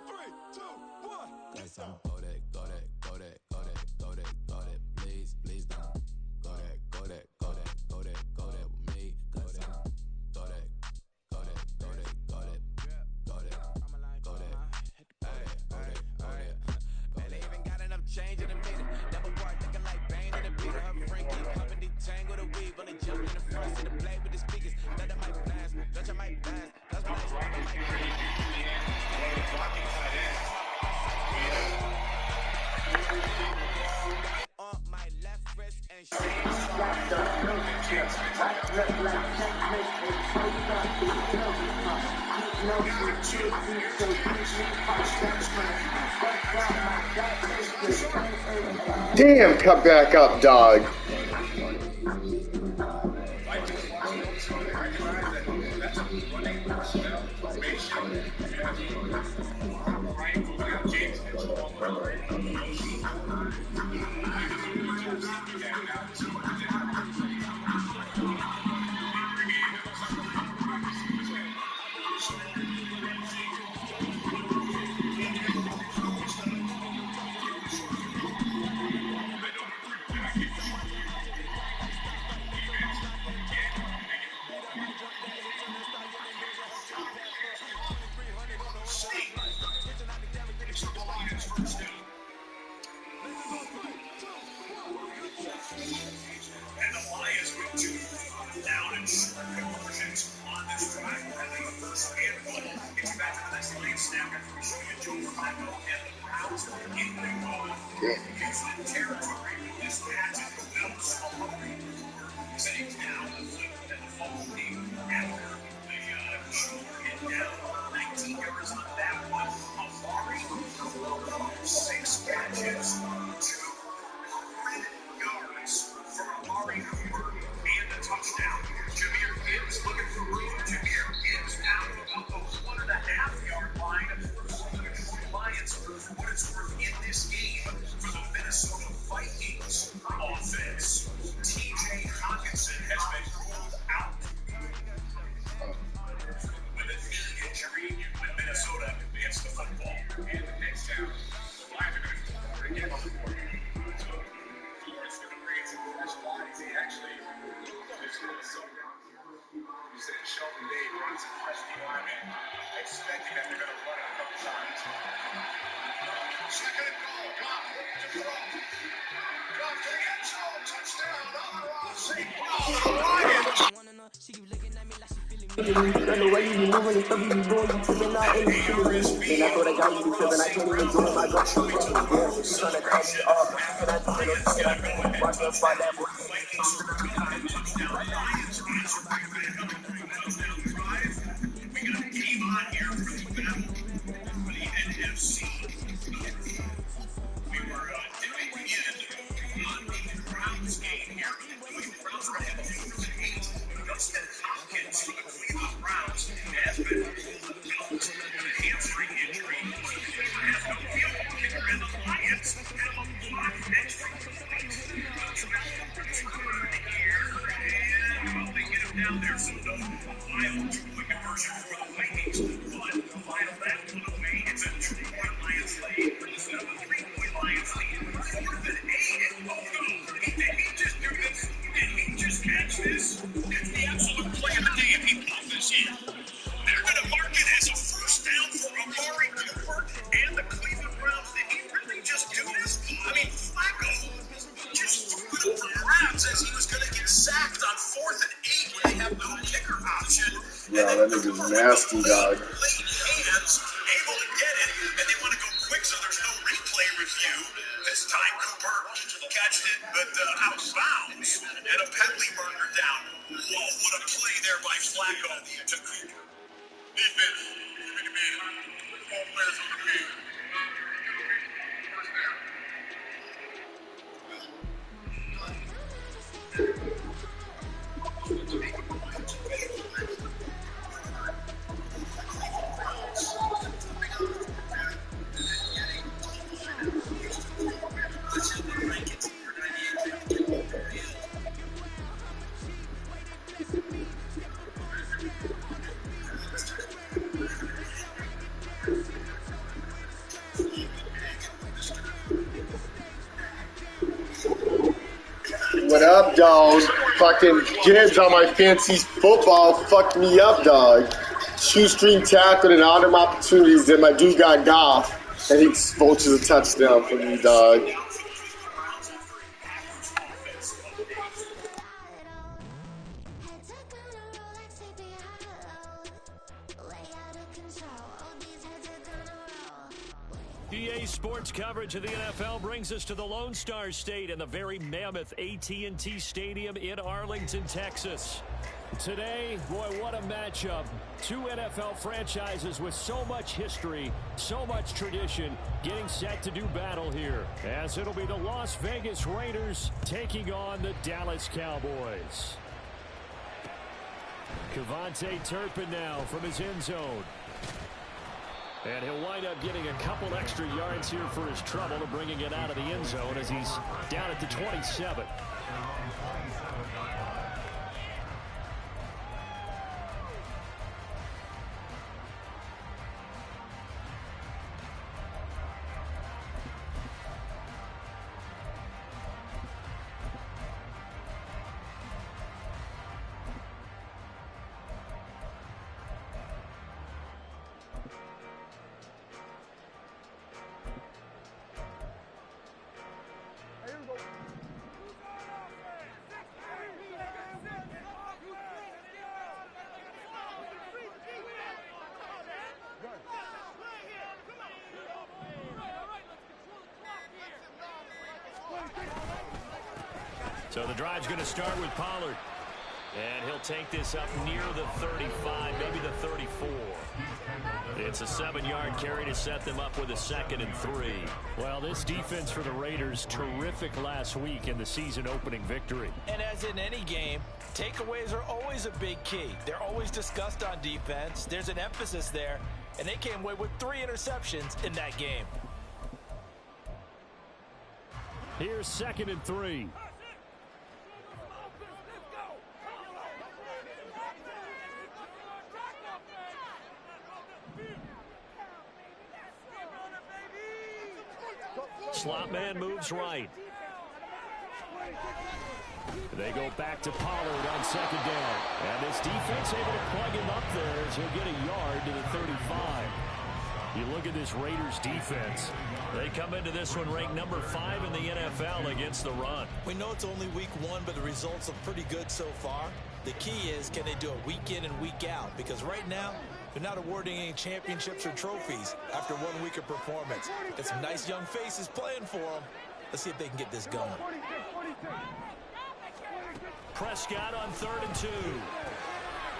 3, 2, 1. That's on go that, go that, go that, go that, go that, go that. Please, please don't. Go that, go that, go that, go that, go that with me. Go that, go that, go that, go that, go that, go that, go that, go that, go that. Man, they even got enough change in the meter. Double bar looking like Bane in the beater. Her friend keep helping detangle the weave on the jump in the front. See the blade with the speakers. Let that mic blast. Touch your mic blast. That's what I want. The mic on my left wrist and Damn, cut back up, dog. And the Lions with 2 down and short conversions on this drive. Having the first and goal. Gets you back to the next lane snap after we show you Joe Flacco and the Browns in the Houston territory. This match is well setting down the flip and the fall team after the shoulder hit down. 19 yards on that one. Amari, 6 catches, 200 yards for Amari Cooper and a touchdown. Jahmyr Gibbs looking for room. Jahmyr Gibbs out about the 1.5-yard line for the Detroit Lions. For what it's worth in this game for the Minnesota Vikings offense, TJ Hawkinson has been ruled out with a knee injury when Minnesota gets the football. And the next down, the Lions are going to get on the board. So Flores going to bring it to the first line. He actually is Minnesota. He said Sheldon Day runs a fresh D lineman, expecting that they're going to run it a couple times. Second and goal, Goff looking to throw. Goff to the end zone, touchdown, Amon-Ra St. Brown, the Lions. she keep looking at me like she feeling me. The way you be moving and stuff you be doing, you tripping out and you killing me. And I thought I got you because I can't even do it. My girl, she's trying to cut me off. And I do it, watch her fight that boy. We got a game on here for the battle for the NFC. We were dipping in on the Browns game here. The Browns were ahead 2-8. Dustin Hopkins for the Cleveland Browns has been ruled out with a hamstring injury. He has no field kicker, and the Lions have a block next week. They get him down there, so no final two-point conversion for the Vikings. But the final that one away, it's a 2-point Lions lead instead of a 3-point Lions lead. 4th and 8. Oh no! Did he just do this? Did he just catch this? It's the absolute play of the day if he pulls this in. They're going to mark it as a first down for Amari Cooper and the Cleveland Browns. Did he really just do this? I mean, Flacco just threw it over grabs as he was going to get sacked on 4th and 8 when they have no kicker option. Yeah, that nigga's nasty, dog. Late hands, able to get it, and they want to go quick, so there's no replay review. This time Cooper catched it, but out of bounds, and a penalty marker down. Whoa, what a play there by Flacco to Cooper. Defense, give me the man. 4 players on the field. What up, dog? Fucking Gibbs on my fancy football fucked me up, dog. Shoestring tackle and autumn opportunities, and my dude got Goff, and he vultures a touchdown for me, dog. EA Sports coverage of the NFL brings us to the Lone Star State and the very mammoth AT&T Stadium in Arlington, Texas. Today, boy, what a matchup. Two NFL franchises with so much history, so much tradition, getting set to do battle here, as it'll be the Las Vegas Raiders taking on the Dallas Cowboys. Kevontae Turpin now from his end zone. And he'll wind up getting a couple extra yards here for his trouble and bringing it out of the end zone as he's down at the 27. So the drive's going to start with Pollard. And he'll take this up near the 35, maybe the 34. It's a 7-yard carry to set them up with a 2nd and 3. Well, this defense for the Raiders, terrific last week in the season-opening victory. And as in any game, takeaways are always a big key. They're always discussed on defense. There's an emphasis there, and they came away with 3 interceptions in that game. Here's 2nd and 3. Slot man moves right. They go back to Pollard on 2nd down. And this defense able to plug him up there as he'll get a yard to the 35. You look at this Raiders defense. They come into this one ranked number 5 in the NFL against the run. We know it's only week 1, but the results look pretty good so far. The key is, can they do it week in and week out? Because right now, they're not awarding any championships or trophies after 1 week of performance. Got some nice young faces playing for them. Let's see if they can get this going. Prescott on 3rd and 2.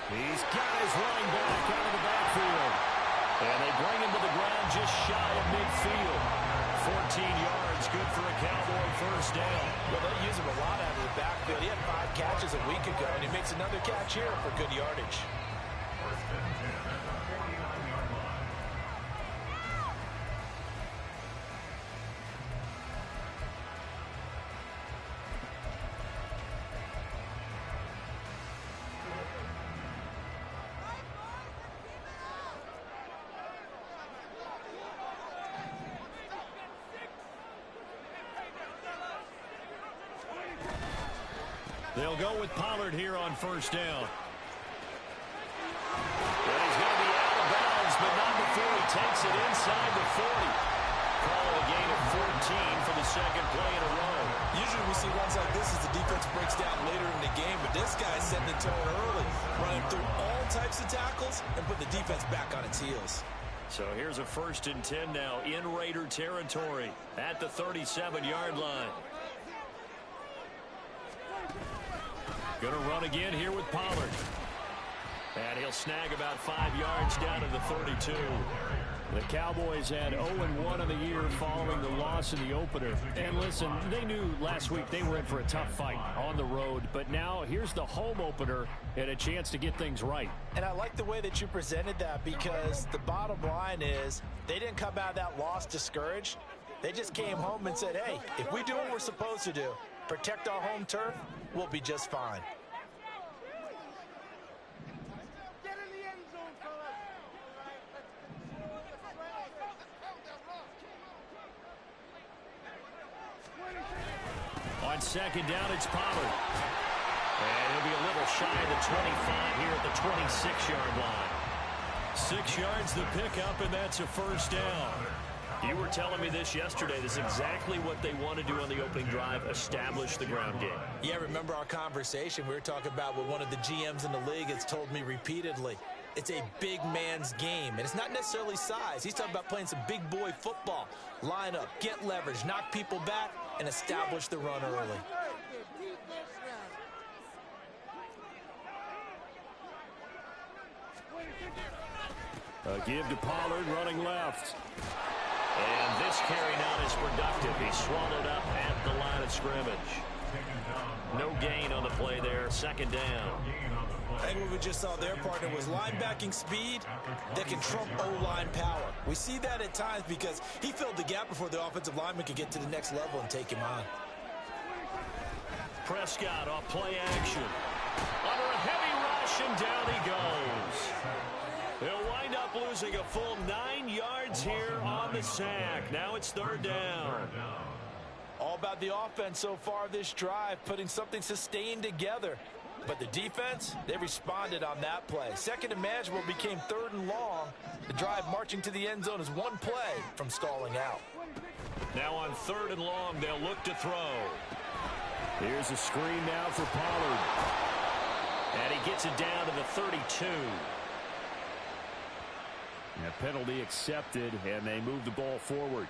He's got his running back out of the backfield. And they bring him to the ground just shy of midfield. 14 yards, good for a Cowboy first down. Well, they use him a lot out of the backfield. He had 5 catches a week ago, and he makes another catch here for good yardage. They'll go with Pollard here on 1st down. And he's going to be out of bounds, but not before he takes it inside the 40. Call a gain of 14 for the 2nd play in a row. Usually we see runs like this as the defense breaks down later in the game, but this guy's setting the tone early, running through all types of tackles and put the defense back on its heels. So here's a 1st and 10 now in Raider territory at the 37-yard line. Going to run again here with Pollard. And he'll snag about 5 yards down to the 32. The Cowboys had 0-1 on the year following the loss in the opener. And listen, they knew last week they were in for a tough fight on the road. But now here's the home opener and a chance to get things right. And I like the way that you presented that, because the bottom line is they didn't come out of that loss discouraged. They just came home and said, hey, if we do what we're supposed to do, protect our home turf, we'll be just fine. On second down, it's Pollard. And he'll be a little shy of the 25 here at the 26-yard line. 6 yards the pickup, and that's a first down. You were telling me this yesterday. This is exactly what they want to do on the opening drive, establish the ground game. Yeah, remember our conversation? We were talking about what one of the GMs in the league has told me repeatedly. It's a big man's game, and it's not necessarily size. He's talking about playing some big boy football. Line up, get leverage, knock people back, and establish the run early. A give to Pollard, running left. And this carry not as productive. He's swallowed up at the line of scrimmage. No gain on the play there. Second down. I think what we just saw their partner was linebacking speed that can trump O-line power. We see that at times because he filled the gap before the offensive lineman could get to the next level and take him on. Prescott off play action. Under a heavy rush, and down he goes. He'll wind up losing a full 9 yards here on the sack. Now it's third down. All about the offense so far this drive, putting something sustained together. But the defense, they responded on that play. Second and manageable became third and long. The drive marching to the end zone is one play from stalling out. Now on third and long, they'll look to throw. Here's a screen now for Pollard. And he gets it down to the 32. A penalty accepted, and they move the ball forward.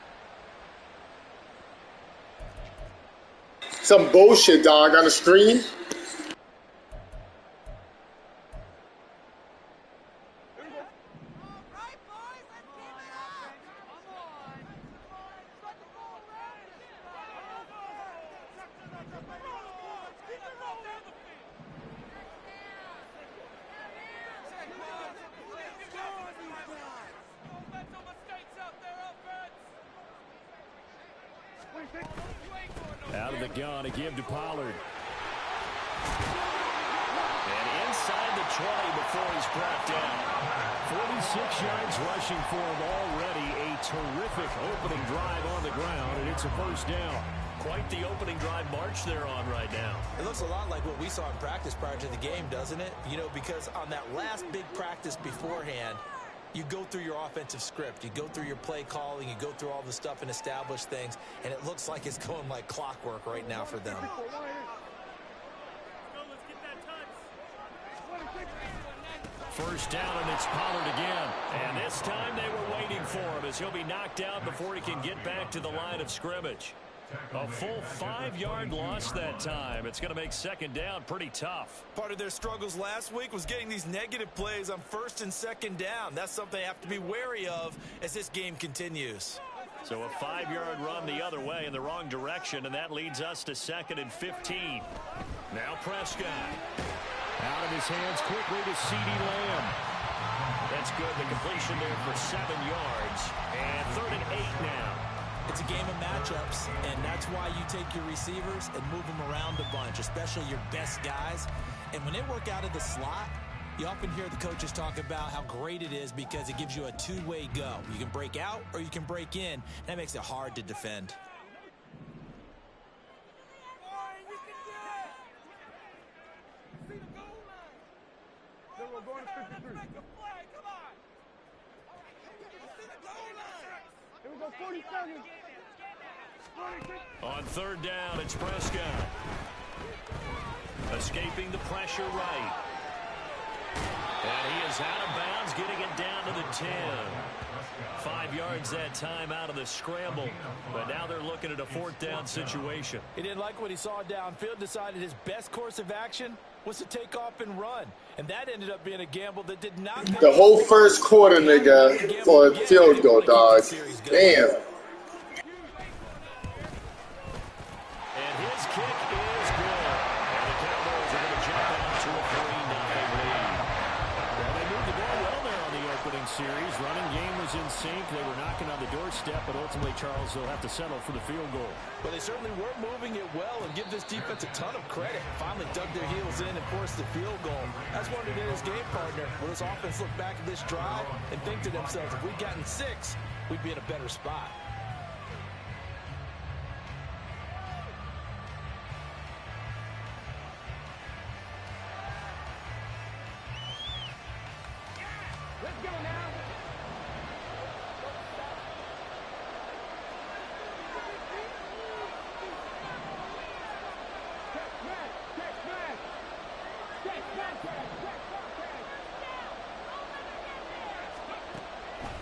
Some bullshit, dog, on the screen. Out of the gun, a give to Pollard. And inside the 20 before he's brought down. 46 yards rushing for him already. A terrific opening drive on the ground, and it's a first down. Quite the opening drive march they're on right now. It looks a lot like what we saw in practice prior to the game, doesn't it? You know, because on that last big practice beforehand, you go through your offensive script. You go through your play calling. You go through all the stuff and establish things. And it looks like it's going like clockwork right now for them. First down, and it's Pollard again. And this time they were waiting for him as he'll be knocked out before he can get back to the line of scrimmage. A full 5-yard loss that time. It's going to make second down pretty tough. Part of their struggles last week was getting these negative plays on first and second down. That's something they have to be wary of as this game continues. So a 5-yard run the other way in the wrong direction, and that leads us to second and 15. Now Prescott. Out of his hands quickly to C.D. Lamb. That's good. The completion there for 7 yards. And third and 8 now. It's a game of matchups, and that's why you take your receivers and move them around a bunch, especially your best guys. And when they work out of the slot, you often hear the coaches talk about how great it is because it gives you a two-way go. You can break out or you can break in. That makes it hard to defend. On third down, it's Prescott. Escaping the pressure right. And he is out of bounds, getting it down to the 10. 5 yards that time out of the scramble. But now they're looking at a fourth down situation. He didn't like what he saw downfield, decided his best course of action was to take off and run. And that ended up being a gamble that did not... The whole first quarter, nigga, for a field goal, dog. Damn. And his kick is good. And the Cowboys are going to jump out to a 3-0 lead. Well, they moved the ball well there on the opening series. Running game was in sync. They were knocking on the doorstep, but ultimately, Charles, they'll have to settle for the field goal. But they certainly were moving it well and give this defense a ton of credit. Finally dug their heels in and forced the field goal. That's wondered in his game partner. Will this offense look back at this drive and think to themselves, if we'd gotten 6, we'd be in a better spot.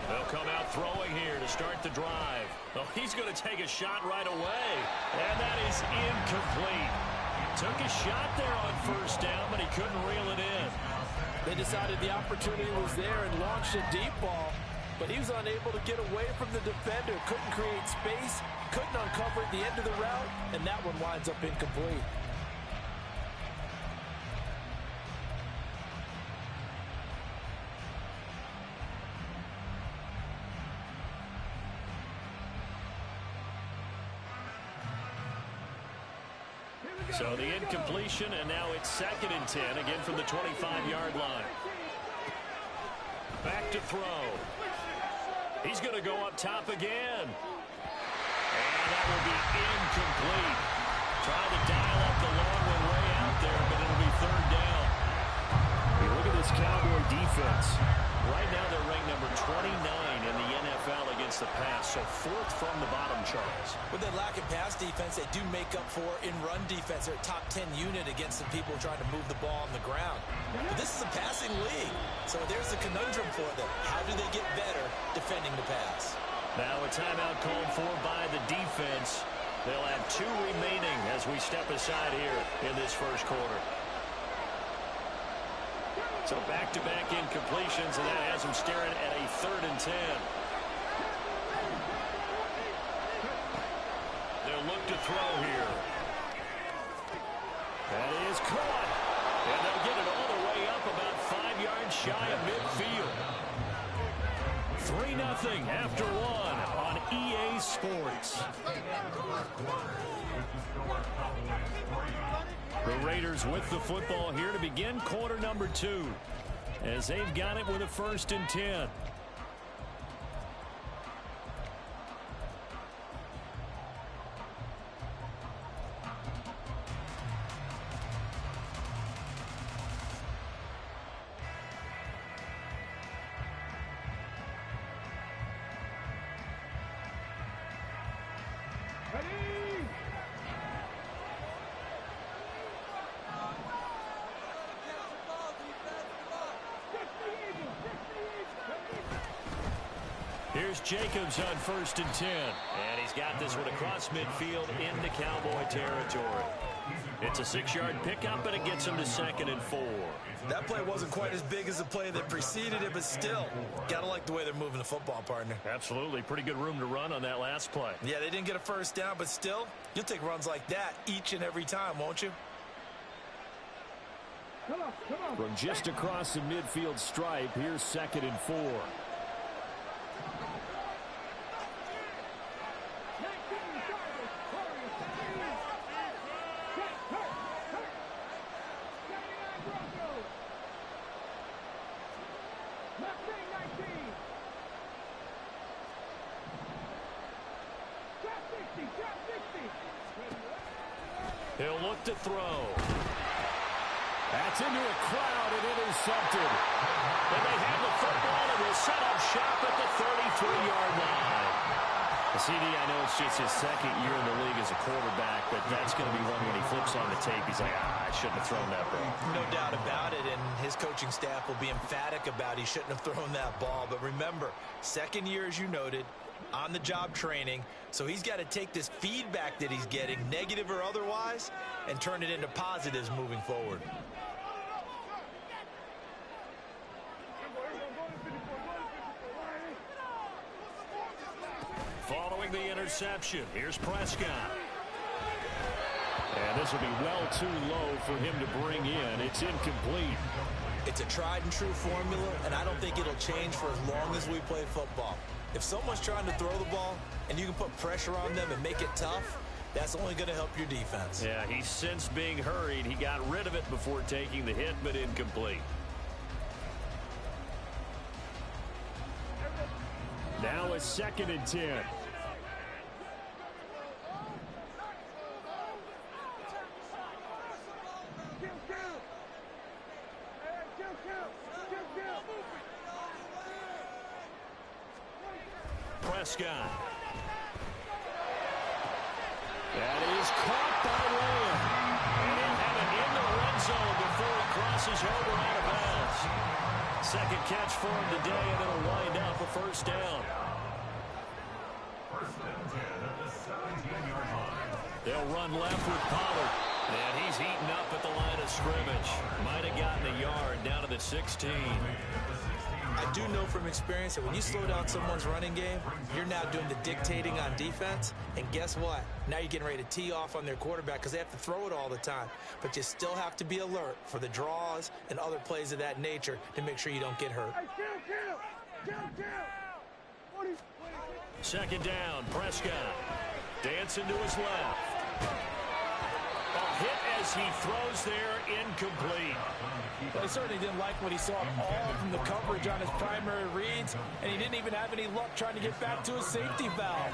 They'll come out throwing here to start the drive. Oh, he's going to take a shot right away. And that is incomplete. Took a shot there on first down, but he couldn't reel it in. They decided the opportunity was there and launched a deep ball, but he was unable to get away from the defender. Couldn't create space, couldn't uncover at the end of the route, and that one winds up incomplete. So the incompletion, and now it's 2nd and 10, again from the 25-yard line. Back to throw. He's going to go up top again. And that will be incomplete. Trying to dial up the long one way out there, but it'll be 3rd down. You look at this Cowboy defense. Right now they're ranked number 29 in the NFL against the pass, so 4th from the bottom, Charles. With that lack of pass defense, they do make up for in run defense. They're a top 10 unit against the people trying to move the ball on the ground. But this is a passing league, so there's the conundrum for them. How do they get better defending the pass? Now a timeout called for by the defense. They'll have 2 remaining as we step aside here in this first quarter. So back-to-back incompletions, and that has them staring at a 3rd and 10. They'll look to throw here. That is caught. And they'll get it all the way up about 5 yards shy of midfield. 3-0 after 1 on EA Sports. The Raiders with the football here to begin quarter number 2 as they've got it with a 1st and 10. Here's Jacobs on 1st and 10. And he's got this one across midfield into Cowboy territory. It's a 6-yard pickup, and it gets him to 2nd and 4. That play wasn't quite as big as the play that preceded it, but still, got to like the way they're moving the football, partner. Absolutely. Pretty good room to run on that last play. Yeah, they didn't get a 1st down, but still, you'll take runs like that each and every time, won't you? From just across the midfield stripe, here's 2nd and 4. He'll look to throw. That's into a crowd and intercepted. And they have the football and will set up shop at the 33-yard line. CD, I know it's just his 2nd year in the league as a quarterback, but that's going to be one when he flips on the tape. He's like, I shouldn't have thrown that ball. No doubt about it, and his coaching staff will be emphatic about he shouldn't have thrown that ball. But remember, 2nd year, as you noted, on-the-job training, so he's got to take this feedback that he's getting, negative or otherwise, and turn it into positives moving forward. Following the interception, here's Prescott. And this will be well too low for him to bring in. It's incomplete. It's a tried-and-true formula, and I don't think it'll change for as long as we play football. If someone's trying to throw the ball and you can put pressure on them and make it tough, that's only going to help your defense. Yeah, he's since being hurried. He got rid of it before taking the hit, but incomplete. Now a 2nd and 10. Prescott. That is caught by Lamb. And he'll have it in the red zone before he crosses crosses over out of bounds. Second catch for him today, and it'll wind up a first down. They'll run left with Pollard. And he's heating up at the line of scrimmage. Might have gotten a yard down to the 16. I do know from experience that when you slow down someone's running game, you're now doing the dictating on defense. And guess what? Now you're getting ready to tee off on their quarterback because they have to throw it all the time. But you still have to be alert for the draws and other plays of that nature to make sure you don't get hurt. Second down, Prescott. Dancing to his left. A hit as he throws there, incomplete. Well, he certainly didn't like what he saw all from the coverage on his primary reads, and he didn't even have any luck trying to get back to his safety valve.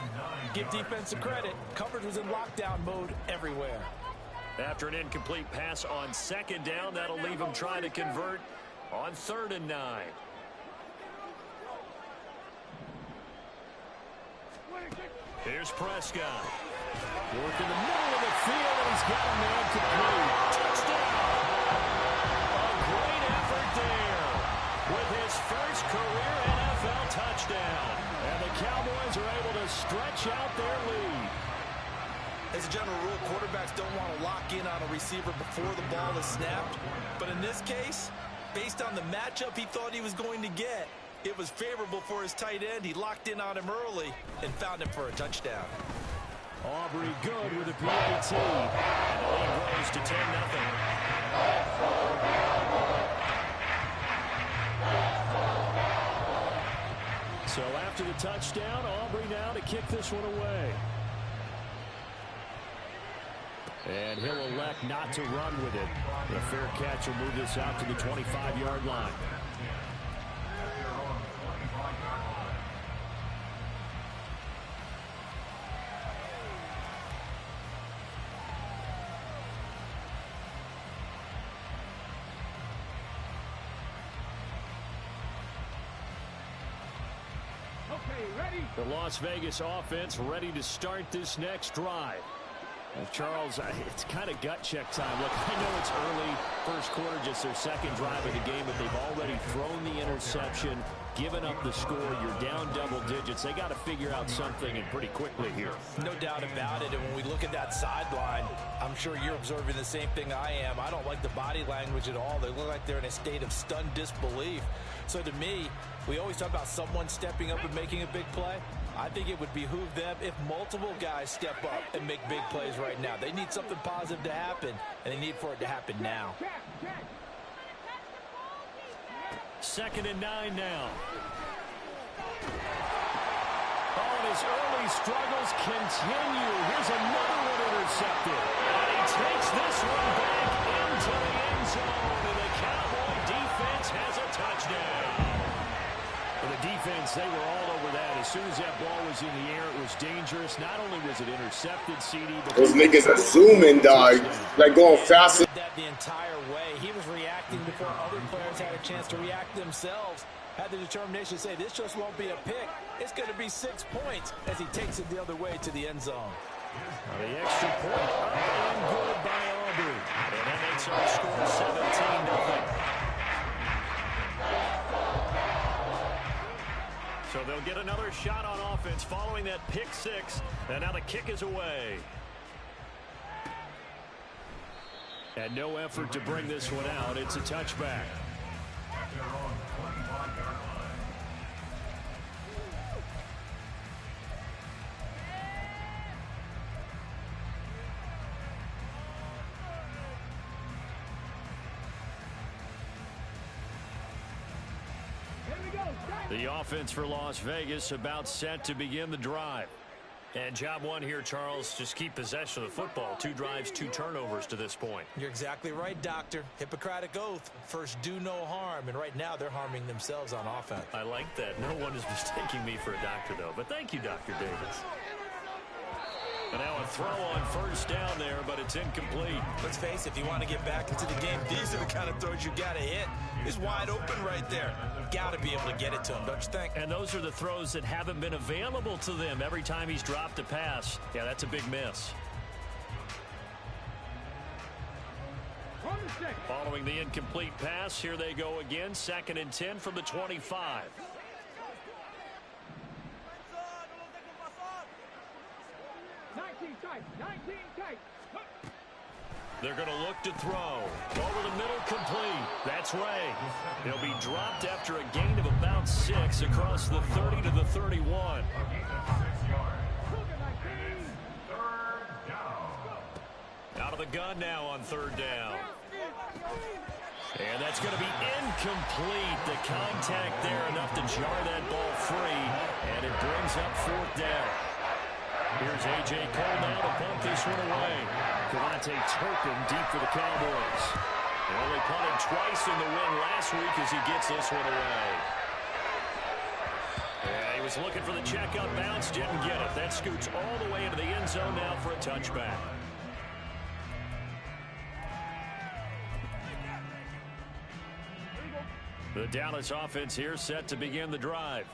Give defense some credit. Coverage was in lockdown mode everywhere. After an incomplete pass on second down, that'll leave him trying to convert on 3rd and 9. Here's Prescott. Working the middle of the field, and he's got a man complete. Touchdown! A great effort there with his first career NFL touchdown. And the Cowboys are able to stretch out their lead. As a general rule, quarterbacks don't want to lock in on a receiver before the ball is snapped. But in this case, based on the matchup he thought he was going to get, it was favorable for his tight end. He locked in on him early and found him for a touchdown. Aubrey good with a PAT. And the lead grows to 10-0. So after the touchdown, Aubrey now to kick this one away. And he'll elect not to run with it. A fair catch will move this out to the 25-yard line. The Las Vegas offense ready to start this next drive. Charles, it's kind of gut check time. Look, I know it's early, first quarter, just their second drive of the game, but they've already thrown the interception, given up the score. You're down double digits. They got to figure out something, and pretty quickly here. No doubt about it. And when we look at that sideline, I'm sure you're observing the same thing I am. I don't like the body language at all. They look like they're in a state of stunned disbelief. So to me, we always talk about someone stepping up and making a big play. I think it would behoove them if multiple guys step up and make big plays right now. They need something positive to happen, and they need for it to happen now. 2nd and 9 now. Oh, and his early struggles continue. Here's another one intercepted. And he takes this one back into the end zone, and the Cowboy defense has a touchdown. For the defense, they were all over that. As soon as that ball was in the air, it was dangerous. Not only was it intercepted, CD, but those niggas are zooming, dog. Like going faster. That the entire way. He was reacting before other players had a chance to react themselves. Had the determination to say, this just won't be a pick. It's going to be 6 points as he takes it the other way to the end zone. The extra point up and good by Aubrey. And that makes our score 17-0. So they'll get another shot on offense following that pick 6. And now the kick is away. And no effort to bring this one out. It's a touchback. The offense for Las Vegas about set to begin the drive. And job one here, Charles, just keep possession of the football. 2 drives, 2 turnovers to this point. You're exactly right, Doctor. Hippocratic oath. First, do no harm. And right now, they're harming themselves on offense. I like that. No one is mistaking me for a doctor, though. But thank you, Dr. Davis. And now a throw on first down there, but it's incomplete. Let's face it, if you want to get back into the game, these are the kind of throws you got to hit. He's wide open right there. Got to be able to get it to him, don't you think? And those are the throws that haven't been available to them every time he's dropped a pass. Yeah, that's a big miss. Following the incomplete pass, here they go again. 2nd and 10 from the 25. They're going to look to throw. Over the middle, complete. That's Ray. He'll be dropped after a gain of about 6 across the 30 to the 31. Out of the gun now on 3rd down. And that's going to be incomplete. The contact there enough to jar that ball free. And it brings up 4th down. Here's A.J. Cole now to punt this one away. Devontae Turpin deep for the Cowboys. They only punted twice in the win last week as he gets this one away. Yeah, he was looking for the checkup bounce, didn't get it. That scoots all the way into the end zone now for a touchback. The Dallas offense here set to begin the drive.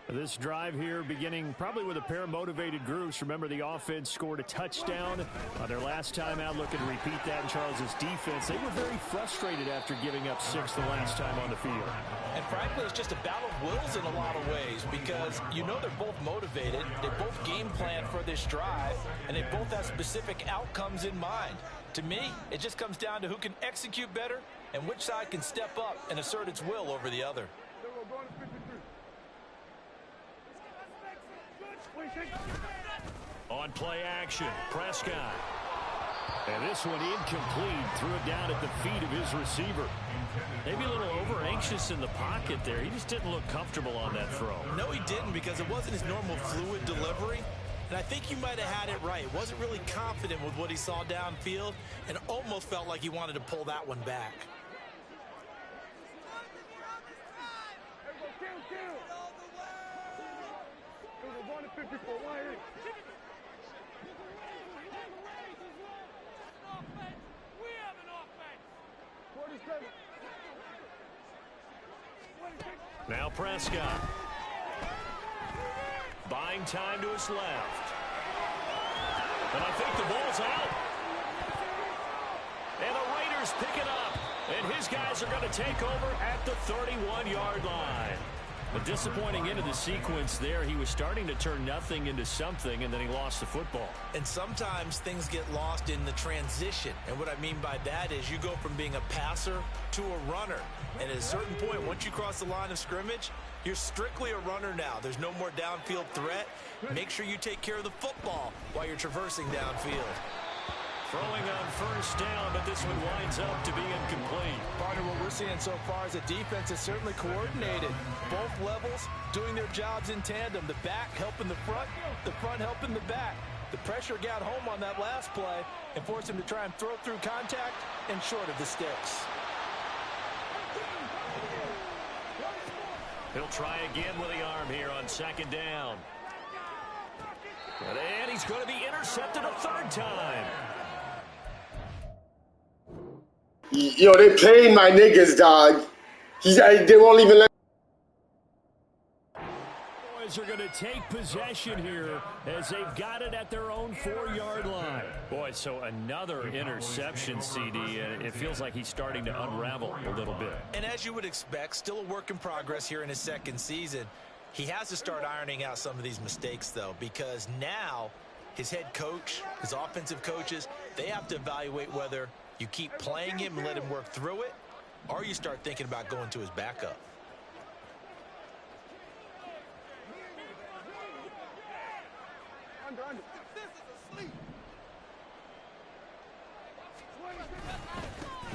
This drive here beginning probably with a pair of motivated groups. Remember, the offense scored a touchdown on their last time out. Looking to repeat that in Charles's defense. They were very frustrated after giving up 6 the last time on the field. And frankly, it's just a battle of wills in a lot of ways because you know they're both motivated. They both game plan for this drive, and they both have specific outcomes in mind. To me, it just comes down to who can execute better and which side can step up and assert its will over the other. On play action, Prescott. And this one incomplete. Threw it down at the feet of his receiver. Maybe a little over-anxious in the pocket there. He just didn't look comfortable on that throw. No, he didn't, because it wasn't his normal fluid delivery. And I think he might have had it right. Wasn't really confident with what he saw downfield and almost felt like he wanted to pull that one back. Now Prescott. Buying time to his left. And I think the ball's out. And the Raiders pick it up. And his guys are going to take over at the 31-yard line. A disappointing end of the sequence there. He was starting to turn nothing into something, and then he lost the football. And sometimes things get lost in the transition. And what I mean by that is you go from being a passer to a runner. And at a certain point, once you cross the line of scrimmage, you're strictly a runner now. There's no more downfield threat. Make sure you take care of the football while you're traversing downfield. Throwing on 1st down, but this one winds up to be incomplete. Partner, what we're seeing so far is a defense is certainly coordinated. Both levels doing their jobs in tandem. The back helping the front helping the back. The pressure got home on that last play and forced him to try and throw through contact and short of the sticks. He'll try again with the arm here on 2nd down. And he's going to be intercepted a 3rd time. Yo, they playing my niggas, dog. They won't even let. Boys are going to take possession here as they've got it at their own 4-yard line. Boy, so another interception, CD, and it feels like he's starting to unravel a little bit. And as you would expect, still a work in progress here in his 2nd season. He has to start ironing out some of these mistakes, though, because now his head coach, his offensive coaches, they have to evaluate whether you keep playing him and let him work through it, or you start thinking about going to his backup.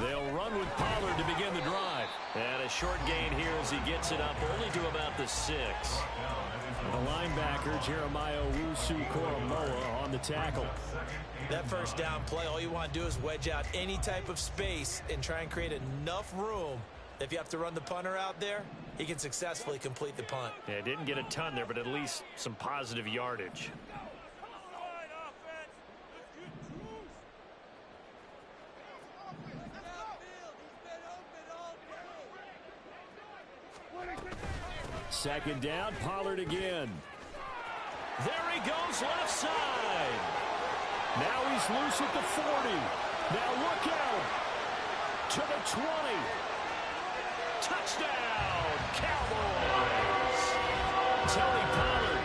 They'll run with Pollard to begin the drive. And a short gain here as he gets it up only to about the 6. The linebacker, Jeremiah Owusu-Koramoah, on the tackle. That 1st down play, all you want to do is wedge out any type of space and try and create enough room. If you have to run the punter out there, he can successfully complete the punt. Yeah, didn't get a ton there, but at least some positive yardage. Second down, Pollard again. There he goes, left side. Now he's loose at the 40. Now look out. to the 20. Touchdown, Cowboys. Tony Pollard,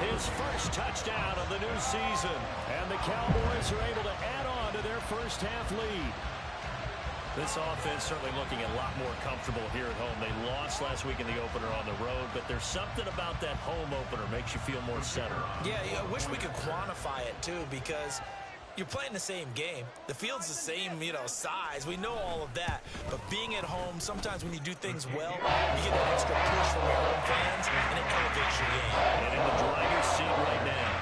his first touchdown of the new season. And the Cowboys are able to add on to their first half lead. This offense certainly looking a lot more comfortable here at home. They lost last week in the opener on the road, but there's something about that home opener makes you feel more settled. Yeah, I wish we could quantify it, too, because you're playing the same game. The field's the same, size. We know all of that. But being at home, sometimes when you do things well, you get that extra push from your home fans, and it elevates your game. And in the driver's seat right now.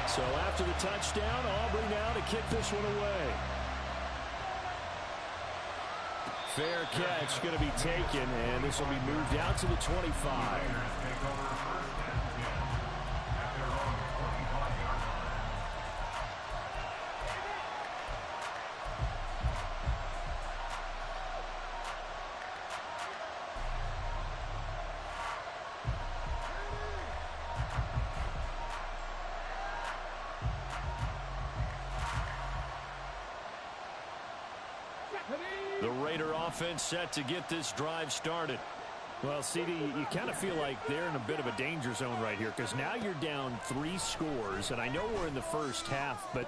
So after the touchdown, Aubrey now to kick this one away. Fair catch going to be taken, and this will be moved out to the 25. The Raider offense set to get this drive started. Well, CD, you kind of feel like they're in a bit of a danger zone right here because now you're down 3 scores, and I know we're in the first half, but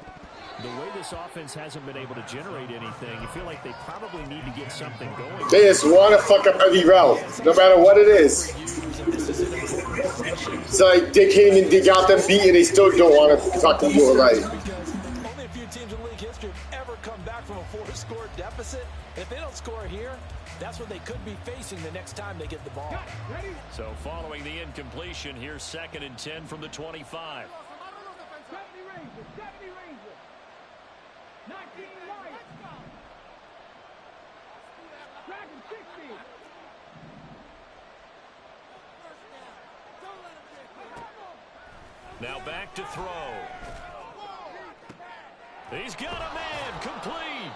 the way this offense hasn't been able to generate anything, you feel like they probably need to get something going. They just want to fuck up every route, no matter what it is. It's like they came and they got them beat and they still don't want to fucking do it right. Only a few teams in league history have ever come back from a 4-score deficit. If they don't score here, that's what they could be facing the next time they get the ball. So following the incompletion, here's 2nd and 10 from the 25. Now back to throw. He's got a man, complete.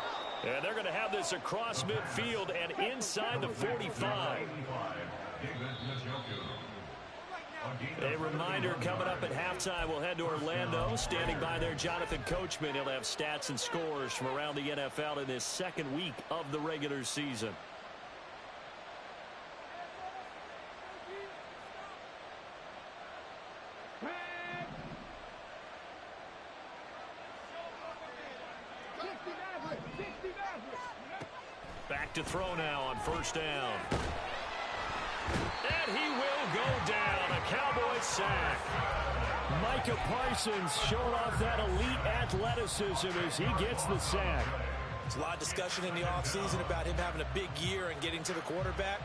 And they're going to have this across midfield and inside the 45. A reminder coming up at halftime. We'll head to Orlando. Standing by there, Jonathan Coachman. He'll have stats and scores from around the NFL in this second week of the regular season. Back to throw now on 1st down. And he will go down. A Cowboys sack. Micah Parsons showing off that elite athleticism as he gets the sack. There's a lot of discussion in the offseason about him having a big year and getting to the quarterback.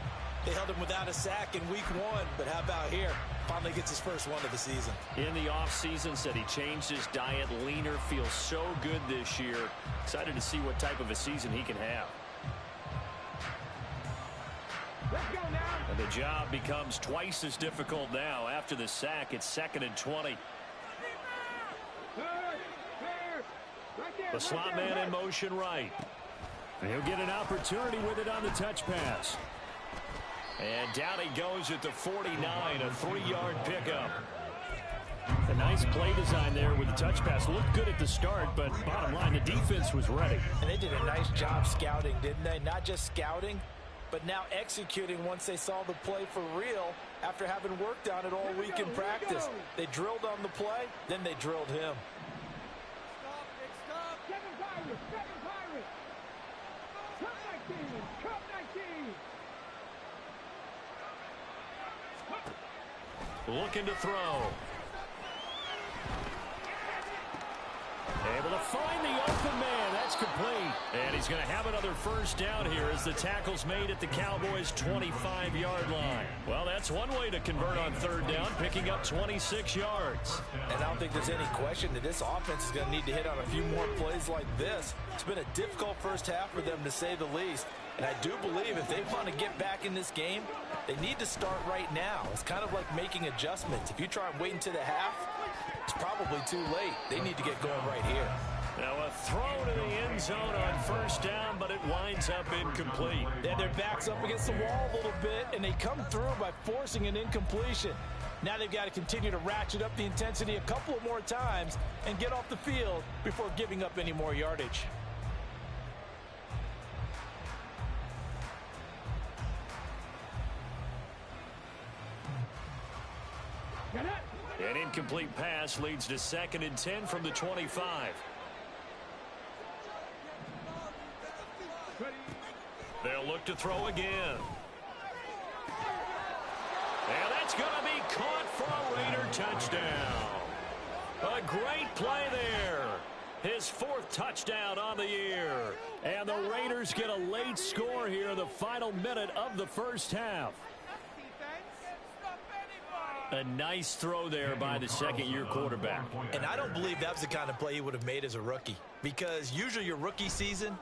They held him without a sack in week 1, but how about here? Finally gets his first one of the season. In the offseason, said he changed his diet, leaner, feels so good this year. Excited to see what type of a season he can have. And the job becomes twice as difficult now. After the sack, it's 2nd and 20. The slot man in motion right. And he'll get an opportunity with it on the touch pass. And down he goes at the 49, a 3-yard pickup. A nice play design there with the touch pass. Looked good at the start, but bottom line, the defense was ready. And they did a nice job scouting, didn't they? Not just scouting, but now executing once they saw the play for real after having worked on it all week in practice. They drilled on the play, then they drilled him. Looking to throw. Able to find the open man. That's complete. And he's going to have another 1st down here as the tackle's made at the Cowboys' 25-yard line. Well, that's one way to convert on 3rd down, picking up 26 yards. And I don't think there's any question that this offense is going to need to hit on a few more plays like this. It's been a difficult first half for them, to say the least. And I do believe if they want to get back in this game, they need to start right now. It's kind of like making adjustments. If you try and wait until the half, it's probably too late. They need to get going right here. Now a throw to the end zone on 1st down, but it winds up incomplete. Yeah, their back's up against the wall a little bit, and they come through by forcing an incompletion. Now they've got to continue to ratchet up the intensity a couple of more times and get off the field before giving up any more yardage. An incomplete pass leads to 2nd and 10 from the 25. They'll look to throw again. And that's going to be caught for a Raider touchdown. A great play there. His 4th touchdown on the year. And the Raiders get a late score here in the final minute of the first half. A nice throw there by the second-year quarterback. And I don't believe that was the kind of play he would have made as a rookie, because usually your rookie season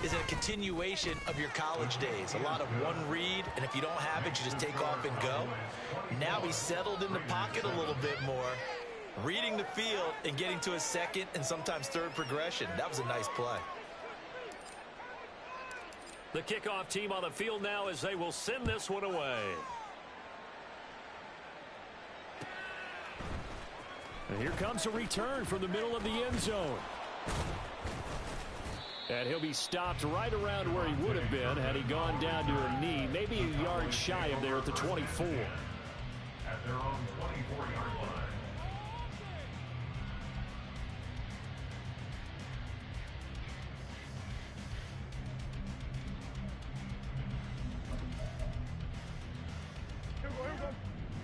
is a continuation of your college days. A lot of one read, and if you don't have it, you just take off and go. Now he's settled in the pocket a little bit more, reading the field and getting to a 2nd and sometimes 3rd progression. That was a nice play. The kickoff team on the field now as they will send this one away. And here comes a return from the middle of the end zone. And he'll be stopped right around where he would have been had he gone down to a knee, maybe a yard shy of there at the 24. At their own 24-yard line.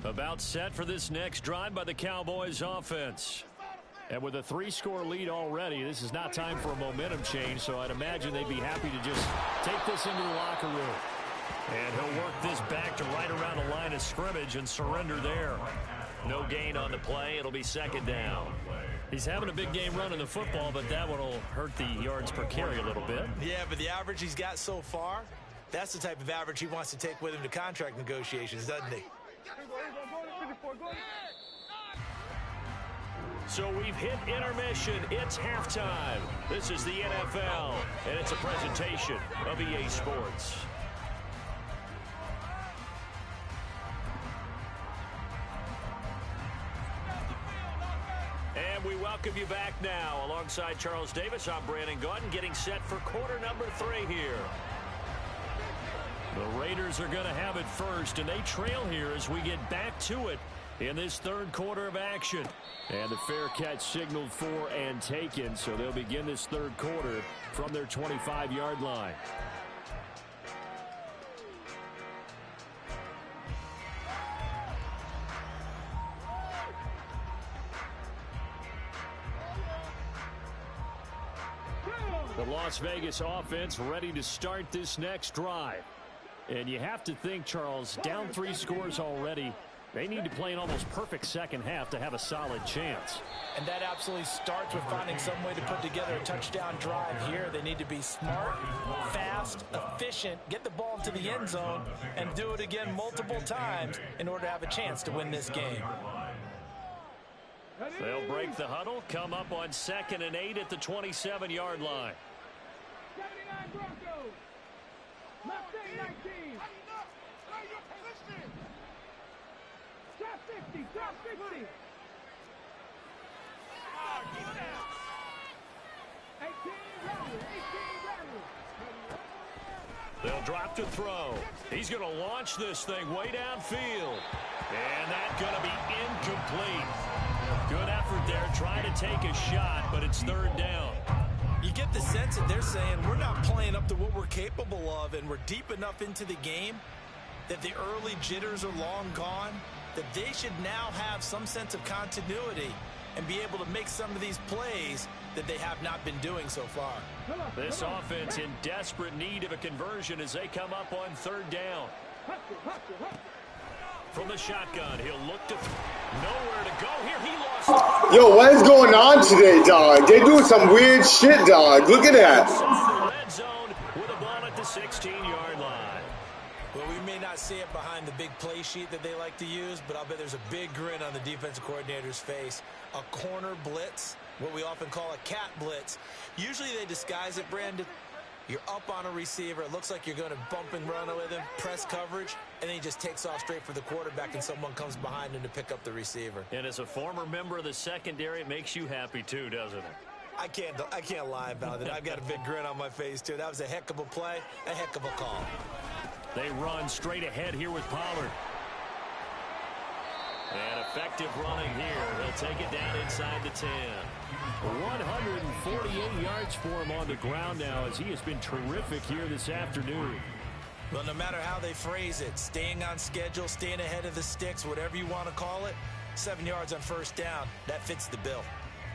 About set for this next drive by the Cowboys offense. And with a 3-score lead already, this is not time for a momentum change, so I'd imagine they'd be happy to just take this into the locker room. And he'll work this back to right around the line of scrimmage and surrender there. No gain on the play. It'll be 2nd down. He's having a big game running the football, but that one will hurt the yards per carry a little bit. Yeah, but the average he's got so far, that's the type of average he wants to take with him to contract negotiations, doesn't he? So we've hit intermission. It's halftime. This is the NFL, and it's a presentation of EA Sports. And we welcome you back now. Alongside Charles Davis, I'm Brandon Gautin, getting set for quarter number 3 here. The Raiders are going to have it first, and they trail here as we get back to it in this 3rd quarter of action. And the fair catch signaled for and taken, so they'll begin this 3rd quarter from their 25-yard line. The Las Vegas offense ready to start this next drive. And you have to think, Charles, down 3 scores already, they need to play an almost perfect second half to have a solid chance. And that absolutely starts with finding some way to put together a touchdown drive here. They need to be smart, fast, efficient, get the ball into the end zone, and do it again multiple times in order to have a chance to win this game. They'll break the huddle, come up on 2nd and 8 at the 27-yard line. 79 Broncos. Left 19. Drop 50. Drop 50. 18 Riley. 18 Riley. They'll drop to throw. He's going to launch this thing way downfield. And that's going to be incomplete. Good effort there, trying to take a shot, but it's 3rd down. You get the sense that they're saying we're not playing up to what we're capable of, and we're deep enough into the game that the early jitters are long gone, that they should now have some sense of continuity and be able to make some of these plays that they have not been doing so far. This offense in desperate need of a conversion as they come up on 3rd down. From the shotgun, he'll look to nowhere to go. Here he lost. Yo, what is going on today, dog? They doing some weird shit, dog. Look at that. Red zone with a ball at the 16-yard line. Well, we may not see it behind the big play sheet that they like to use, but I'll bet there's a big grin on the defensive coordinator's face. A corner blitz, what we often call a cat blitz. Usually they disguise it, Brandon. You're up on a receiver. It looks like you're going to bump and run with him, press coverage, and then he just takes off straight for the quarterback, and someone comes behind him to pick up the receiver. And as a former member of the secondary, it makes you happy too, doesn't it? I can't lie about it. I've got a big grin on my face, too. That was a heck of a play, a heck of a call. They run straight ahead here with Pollard. And a effective running here. He'll take it down inside the 10. 148 yards for him on the ground now as he has been terrific here this afternoon. Well, no matter how they phrase it, staying on schedule, staying ahead of the sticks, whatever you want to call it, 7 yards on first down, that fits the bill.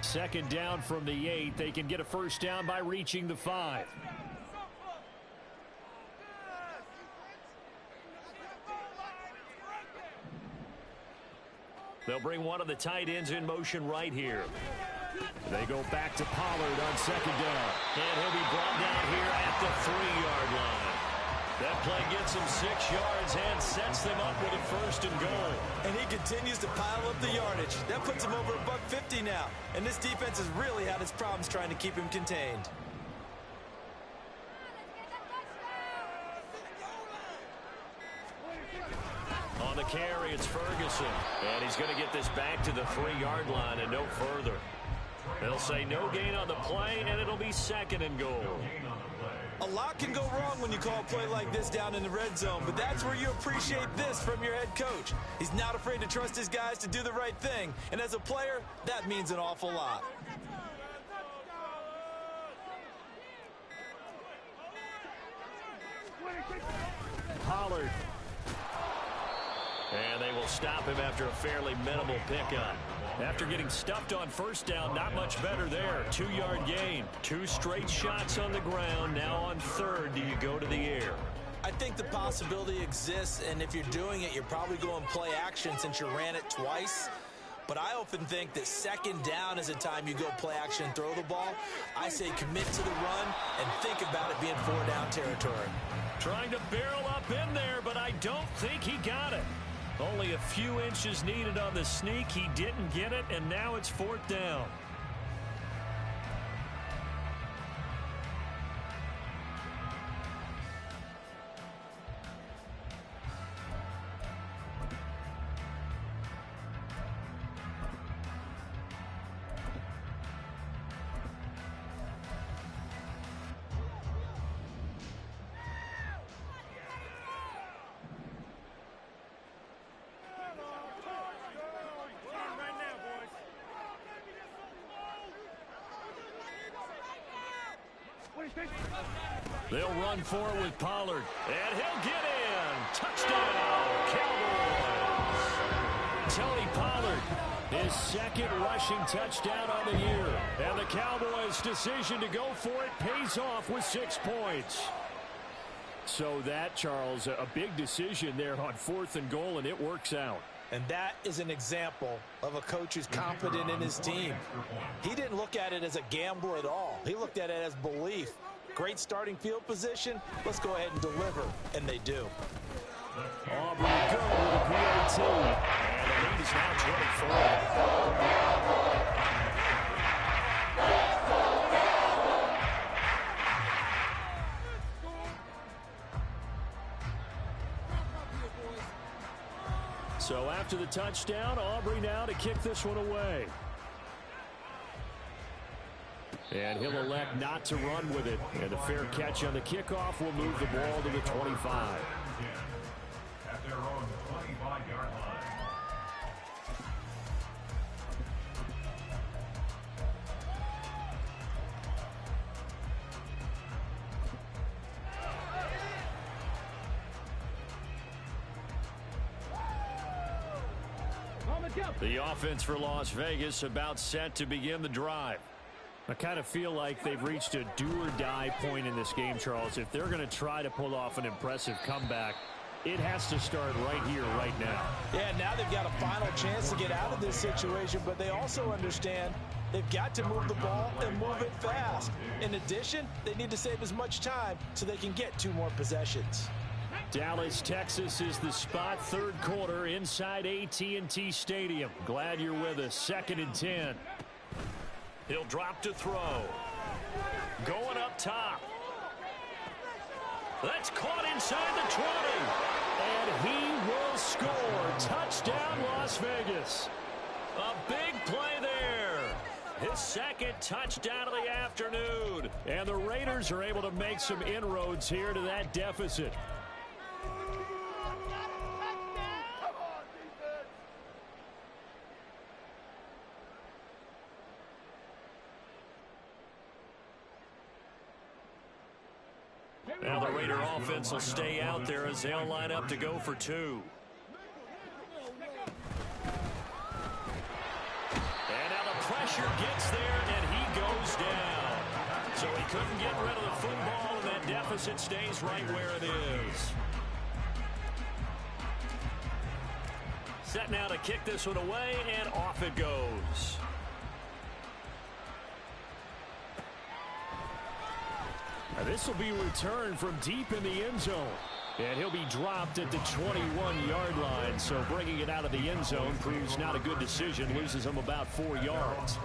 Second down from the 8. They can get a first down by reaching the 5. They'll bring one of the tight ends in motion right here. They go back to Pollard on second down. And he'll be brought down here at the 3-yard line. That play gets him 6 yards and sets them up with a first and goal. And he continues to pile up the yardage. That puts him over $150 now. And this defense has really had its problems trying to keep him contained. On the carry, it's Ferguson. And he's going to get this back to the 3-yard line and no further. They'll say no gain on the play, and it'll be second and goal. A lot can go wrong when you call a play like this down in the red zone, but that's where you appreciate this from your head coach. He's not afraid to trust his guys to do the right thing, and as a player, that means an awful lot. Pollard. And they will stop him after a fairly minimal pickup. After getting stuffed on first down, not much better there. 2-yard gain. 2 straight shots on the ground. Now on third, do you go to the air? I think the possibility exists, and if you're doing it, you're probably going play action since you ran it twice. But I often think that second down is a time you go play action and throw the ball. I say commit to the run and think about it being 4-down territory. Trying to barrel up in there, but I don't think he got it. Only a few inches needed on the sneak. He didn't get it, and now it's 4th down. They'll run forward with Pollard, and he'll get in. Touchdown, Cowboys. Tony Pollard, his second rushing touchdown on the year. And the Cowboys' decision to go for it pays off with 6 points. So that, Charles, a big decision there on 4th and goal, and it works out. And that is an example of a coach who's confident in his team. He didn't look at it as a gamble at all. He looked at it as belief. Great starting field position. Let's go ahead and deliver. And they do. Aubrey go with a PAT. And the lead is now 24. So after the touchdown, Aubrey now to kick this one away. And he'll elect not to run with it. And a fair catch on the kickoff will move the ball to the 25. At their own 25-yard line. The offense for Las Vegas about set to begin the drive. I kind of feel like they've reached a do-or-die point in this game, Charles. If they're going to try to pull off an impressive comeback, it has to start right here, right now. Yeah, now they've got a final chance to get out of this situation, but they also understand they've got to move the ball and move it fast. In addition, they need to save as much time so they can get 2 more possessions. Dallas, Texas is the spot. 3rd quarter inside AT&T Stadium. Glad you're with us. 2nd and 10. He'll drop to throw. Going up top. That's caught inside the 20. And he will score. Touchdown, Las Vegas. A big play there. His 2nd touchdown of the afternoon. And the Raiders are able to make some inroads here to that deficit. Now the Raider offense will stay out there as they'll line up to go for two. And now the pressure gets there, and he goes down. So he couldn't get rid of the football, and that deficit stays right where it is. Set now to kick this one away, and off it goes. Now this will be returned from deep in the end zone. And he'll be dropped at the 21-yard line. So bringing it out of the end zone proves not a good decision. Loses him about 4 yards.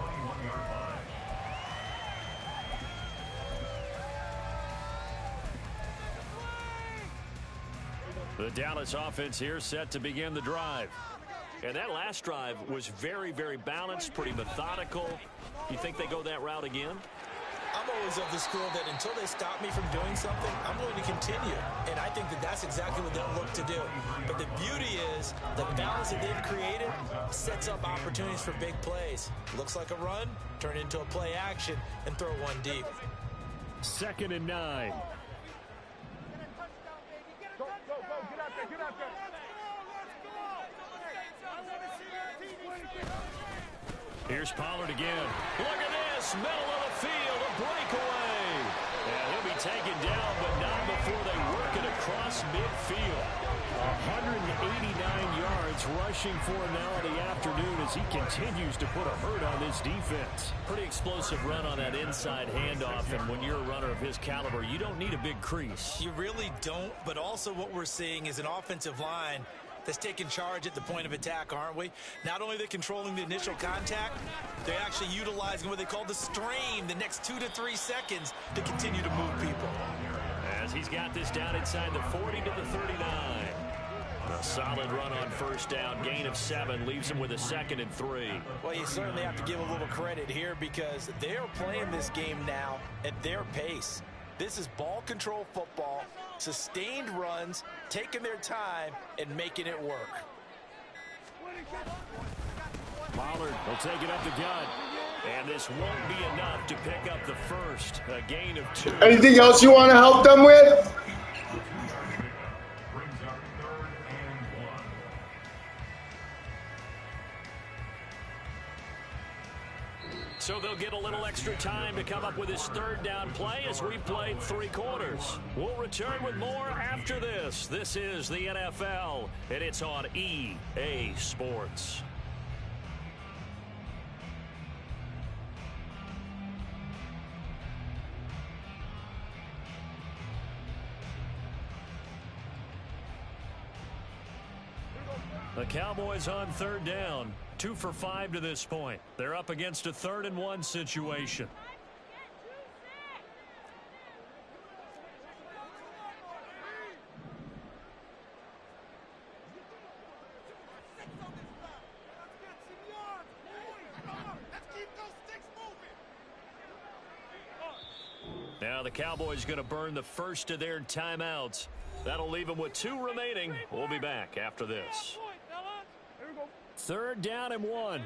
The Dallas offense here set to begin the drive. And that last drive was very, very balanced, pretty methodical. You think they go that route again? I'm always of the school that until they stop me from doing something, I'm going to continue. And I think that that's exactly what they'll look to do. But the beauty is the balance that they've created sets up opportunities for big plays. Looks like a run, turn into a play action, and throw one deep. 2nd and 9. Here's Pollard again. Look at this, middle of the field, a breakaway. And he'll be taken down, but not before they work it across midfield. 189 yards rushing for him now in the afternoon as he continues to put a hurt on this defense. Pretty explosive run on that inside handoff, and when you're a runner of his caliber, you don't need a big crease. You really don't, but also what we're seeing is an offensive line that's taking charge at the point of attack, aren't we? Not only are they controlling the initial contact, they're actually utilizing what they call the strain, the next 2 to 3 seconds to continue to move people. As he's got this down inside the 40 to the 39. A solid run on first down, gain of 7, leaves him with a 2nd and 3. Well, you certainly have to give a little credit here because they're playing this game now at their pace. This is ball control football, sustained runs, taking their time, and making it work. Pollard will take it up the gut. And this won't be enough to pick up the first. A gain of 2. Anything else you want to help them with? So they'll get a little extra time to come up with his 3rd down play as we played 3 quarters. We'll return with more after this. This is the NFL, and it's on EA Sports. The Cowboys on 3rd down. 2 for 5 to this point. They're up against a 3rd and 1 situation. Now the Cowboys going to burn the first of their timeouts. That'll leave them with 2 remaining. We'll be back after this. 3rd down and 1.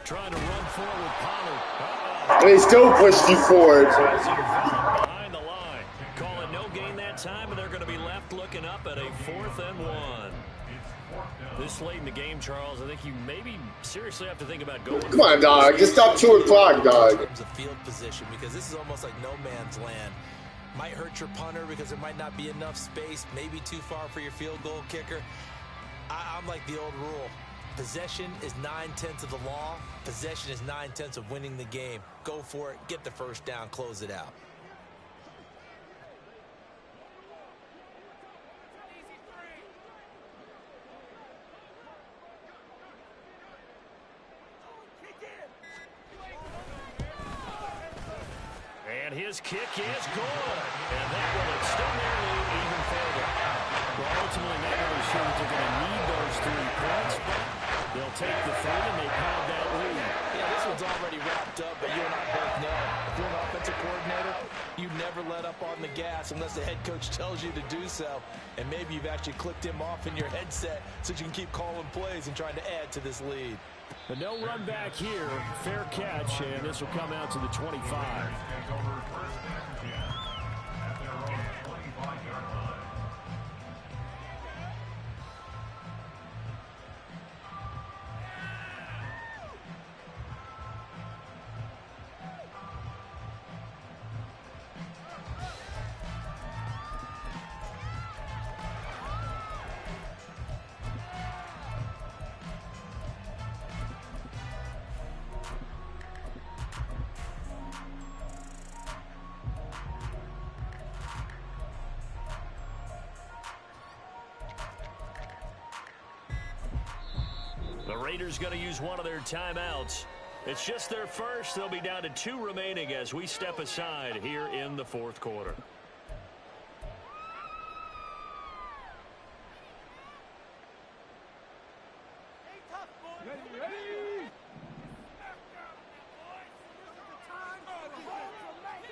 Trying to run forward, Pollard. They still pushed you forward. Behind the line. Call it no gain that time, and they're going to be left looking up at a 4th and 1. This late in the game, Charles, I think you maybe seriously have to think about going. Come on, dog. Just stop 2 o'clock, dog. In terms of field position, because this is almost like no man's land. Might hurt your punter because there might not be enough space, maybe too far for your field goal kicker. I'm like the old rule. Possession is 9/10 of the law. Possession is 9/10 of winning the game. Go for it. Get the first down. Close it out. And his kick is good. And that will extend their lead even further. Well, ultimately, not really sure that they're going to need those 3 points, but they'll take the 3 and they pad that lead. Yeah, this one's already wrapped up, but you and I both know if you're an offensive coordinator, you never let up on the gas unless the head coach tells you to do so. And maybe you've actually clicked him off in your headset so you can keep calling plays and trying to add to this lead. But no run back here. Fair catch, and this will come out to the 25. The Raiders going to use one of their timeouts. It's just their first. They'll be down to 2 remaining as we step aside here in the 4th quarter.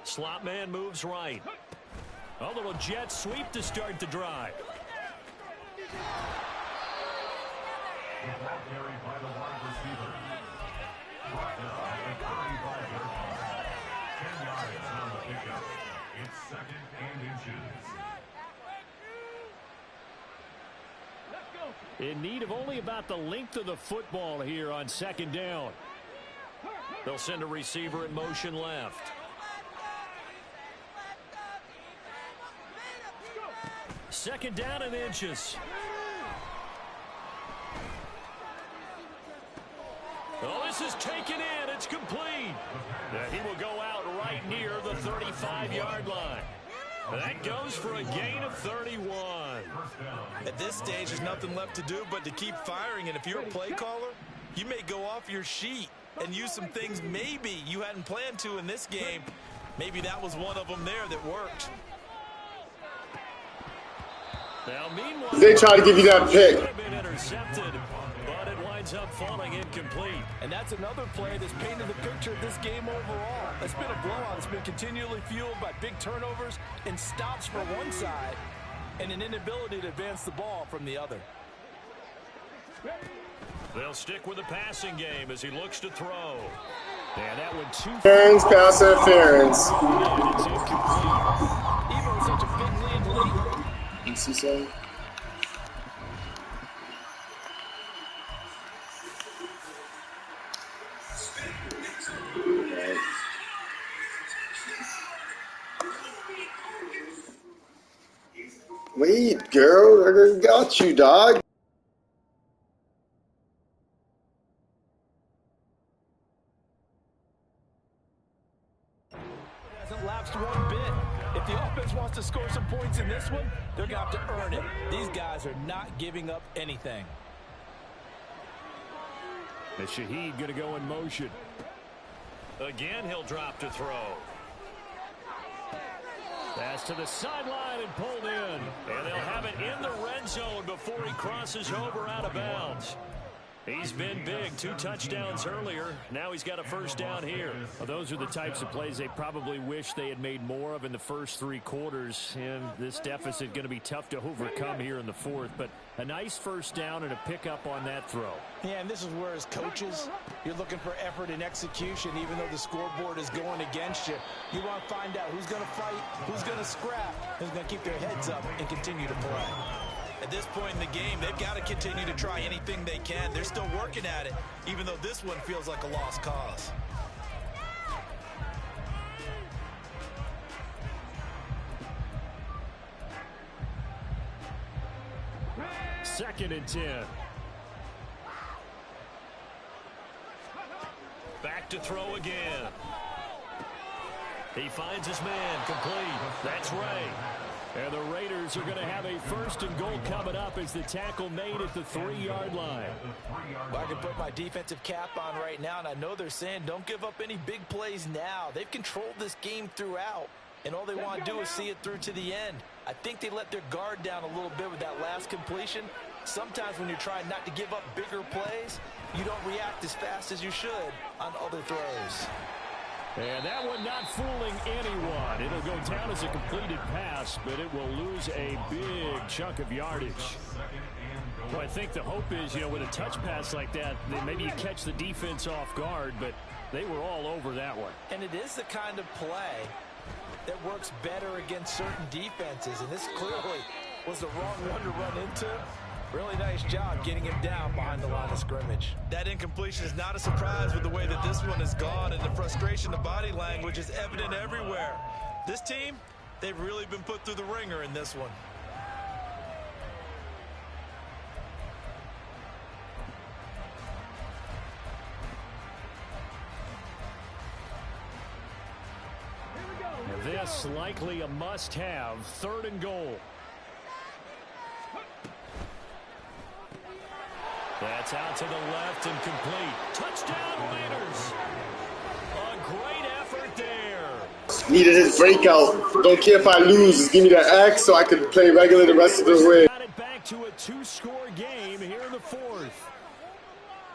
Slot man moves right. A little jet sweep to start the drive. Carried by the wide receiver. Brought down at the 35-yard line. 10 yards on the pickup. It's 2nd and inches. In need of only about the length of the football here on 2nd down. They'll send a receiver in motion left. Second down and inches. Oh, this is taken in. It's complete. He will go out right near the 35-yard line. That goes for a gain of 31. At this stage, there's nothing left to do but to keep firing. And if you're a play caller, you may go off your sheet and use some things maybe you hadn't planned to in this game. Maybe that was one of them there that worked. Now, meanwhile, They try to give you that pick. Could have been intercepted, but it winds up falling incomplete. And that's another play that's painted the picture of this game overall. It's been a blowout. It's been continually fueled by big turnovers and stops for one side and an inability to advance the ball from the other. They'll stick with the passing game as he looks to throw. And that one too Interference, pass interference. and it's incomplete. Even with such a big lead late. You see something? Wait, girl, I got you, dog. Hasn't lapsed one bit. If the offense wants to score some points in this one, they're going to have to earn it. These guys are not giving up anything. And Shaheed going to go in motion. Again, he'll drop to throw. Pass to the sideline and pulled in. And they'll have it in the red zone before he crosses over out of bounds. He's been big. 2 touchdowns earlier. Now he's got a first down here. Well, those are the types of plays they probably wish they had made more of in the first 3 quarters. And this deficit going to be tough to overcome here in the 4th. But a nice first down and a pickup on that throw. Yeah, and this is where as coaches, you're looking for effort and execution. Even though the scoreboard is going against you, you want to find out who's going to fight, who's going to scrap, who's going to keep their heads up and continue to play. At this point in the game, they've got to continue to try anything they can. They're still working at it, even though this one feels like a lost cause. Second and 10. Back to throw again. He finds his man complete. That's Ray. And the Raiders are going to have a 1st and goal coming up as the tackle made at the 3-yard line. Well, I can put my defensive cap on right now, and I know they're saying don't give up any big plays now. They've controlled this game throughout, and all they want to do is see it through to the end. I think they let their guard down a little bit with that last completion. Sometimes when you're trying not to give up bigger plays, you don't react as fast as you should on other throws. And that one not fooling anyone. It'll go down as a completed pass, but it will lose a big chunk of yardage. Well, I think the hope is, with a touch pass like that, maybe you catch the defense off guard, but they were all over that one. And it is the kind of play that works better against certain defenses, and this clearly was the wrong one to run into. Really nice job getting him down behind the line of scrimmage. That incompletion is not a surprise with the way that this one has gone, and the frustration, the body language is evident everywhere. This team, they've really been put through the ringer in this one. This likely a must-have, 3rd and goal. That's out to the left and complete. Touchdown, Raiders. A great effort there. Needed his breakout. Don't care if I lose. Just give me that X so I can play regular the rest of the way. Got it back to a 2-score game here in the 4th.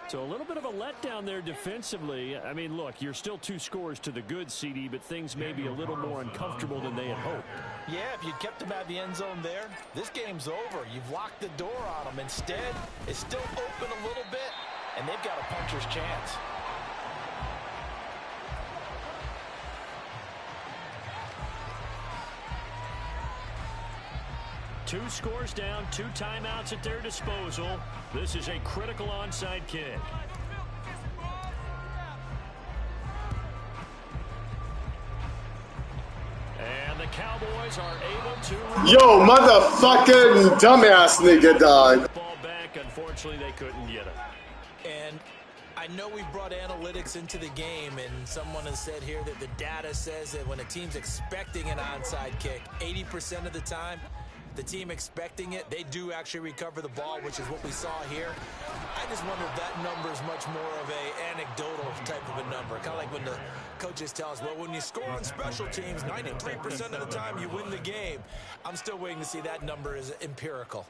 So a little bit of a letdown there defensively. I mean, look, you're still 2 scores to the good, CD, but things may be a little more uncomfortable than they had hoped. Yeah, if you'd kept them at the end zone there, this game's over. You've locked the door on them. Instead, it's still open a little bit, and they've got a puncher's chance. Two scores down, 2 timeouts at their disposal. This is a critical onside kick. And the Cowboys are able to... Yo, motherfucking dumbass nigga, dog. Ball back. Unfortunately, they couldn't get it. And I know we brought analytics into the game, and someone has said here that the data says that when a team's expecting an onside kick, 80% of the time, the team expecting it, they do actually recover the ball, which is what we saw here. I just wonder if that number is much more of a anecdotal type of a number. Kind of like when the coaches tell us, well, when you score on special teams, 93% of the time you win the game. I'm still waiting to see that number is empirical.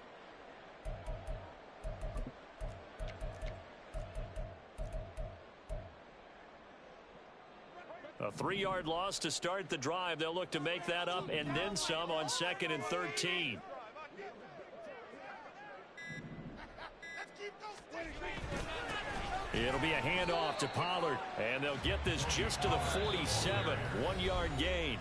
A 3-yard loss to start the drive. They'll look to make that up and then some on 2nd and 13. It'll be a handoff to Pollard, and they'll get this just to the 47. 1-yard gain.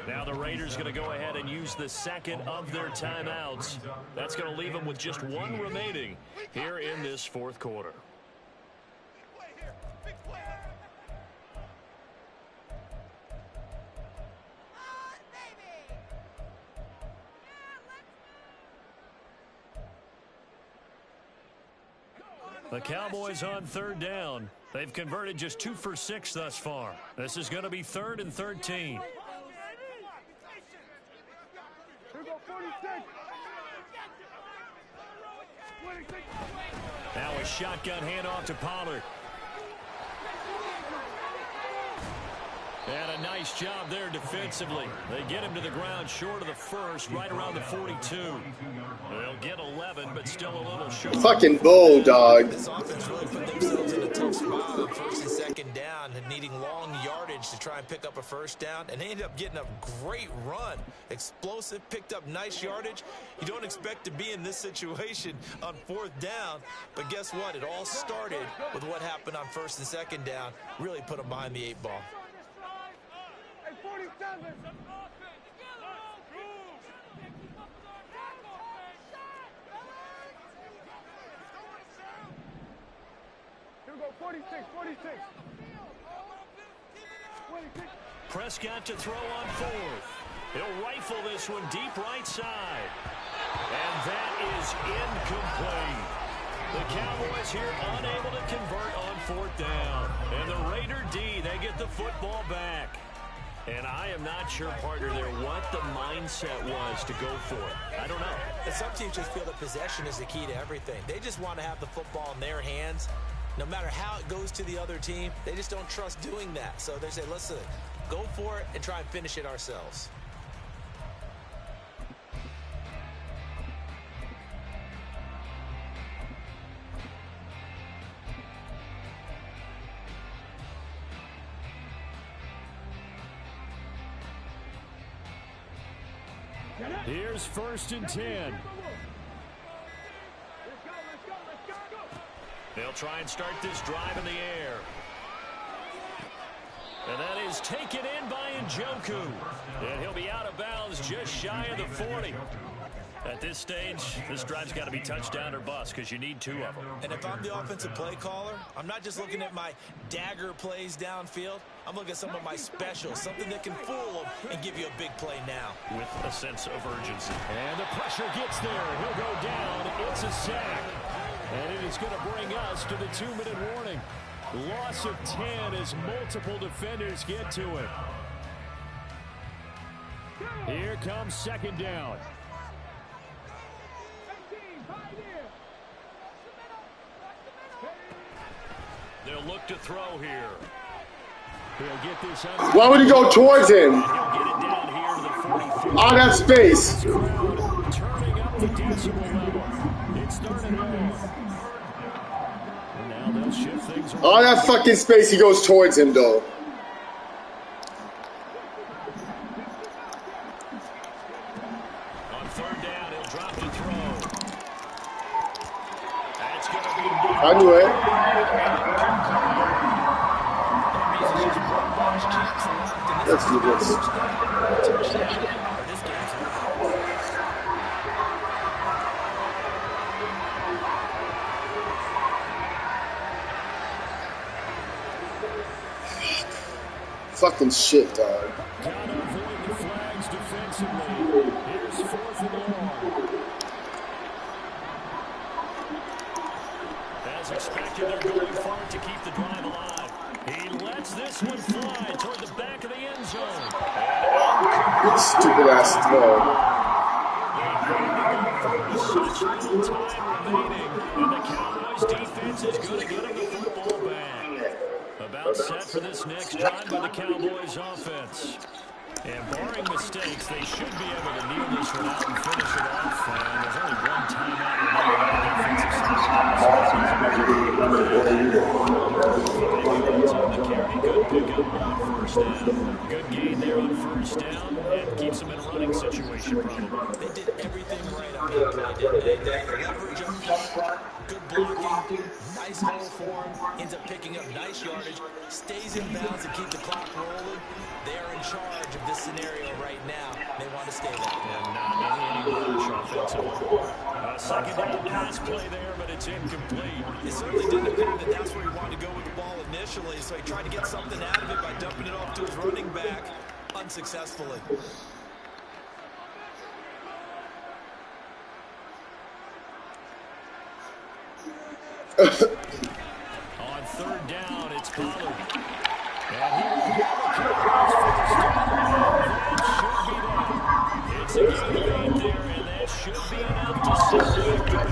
Now the Raiders going to go ahead and use the 2nd of their timeouts. That's going to leave them with just 1 remaining here in this 4th quarter. The Cowboys on 3rd down. They've converted just 2 for 6 thus far. This is going to be 3rd and 13. Now a shotgun handoff to Pollard. And a nice job there defensively. They get him to the ground short of the 1st, right around the 42. They'll get 11, but still a little short. Fucking bulldog. This offense really put themselves in a tough spot on 1st and 2nd down and needing long yardage to try and pick up a 1st down. And they ended up getting a great run. Explosive, picked up nice yardage. You don't expect to be in this situation on 4th down. But guess what? It all started with what happened on 1st and 2nd down. Really put them behind the 8 ball. Prescott to throw on 4th. He'll rifle this one deep right side. And that is incomplete. The Cowboys here unable to convert on 4th down. And the Raider D, they get the football back. And I am not sure, partner, there what the mindset was to go for it. I don't know. And some teams just feel that possession is the key to everything. They just want to have the football in their hands. No matter how it goes to the other team, they just don't trust doing that. So they say, listen, go for it and try and finish it ourselves. Here's 1st and 10. They'll try and start this drive in the air. And that is taken in by Njoku. And he'll be out of bounds just shy of the 40. At this stage, this drive's got to be touchdown or bust because you need 2 of them. And if I'm the offensive play caller, I'm not just looking at my dagger plays downfield. I'm looking at some of my specials, something that can fool them and give you a big play now. With a sense of urgency. And the pressure gets there. He'll go down. It's a sack. And it is going to bring us to the 2-minute warning. Loss of 10 as multiple defenders get to it. Here comes 2nd down. They'll look to throw here. He'll get this under. Why would he go towards him? He'll get it down here to the 43. On that space. Turning up the decibel level. It's 3rd and long. And now they'll shift things around. On that fucking space, he goes towards him, though. On 3rd down, he'll drop the throw. That's going to be. I knew it. Let's do this. Fucking shit, dog. Gotta avoid the flags defensively. Here's 4th and long. As expected, they're going for it to keep the drive alive. He lets this one fly toward the back of the end zone. Stupid ass throw. Such little time remaining, and the Cowboys defense is going to get him the football back. About set for this next drive by the Cowboys offense. And barring mistakes, they should be able to kneel this one out and finish it off. And there's only one timeout remaining on the defensive side. Good pickup on 1st down. Good gain there on 1st down. And keeps them in a running situation, probably. They did everything right on that play, didn't they? Leverage up front, good blocking, nice hole for him, ends up picking up nice yardage, stays in bounds to keep the clock rolling. They're in charge of this scenario right now. They want to stay that way. And not any rush offensively. 2nd down pass play there, but it's incomplete. It certainly didn't appear that that's where he wanted to go with the ball initially, so he tried to get something out of it by dumping it off to his running back unsuccessfully. On 3rd down, it's Pollard. And here it's a gain there, and that should be enough to set the victory.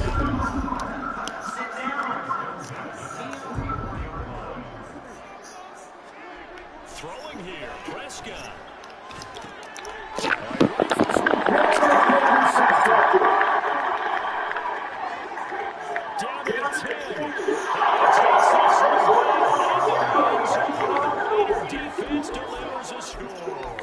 Throwing here, Prescott. Down to the 10. Defense delivers a score.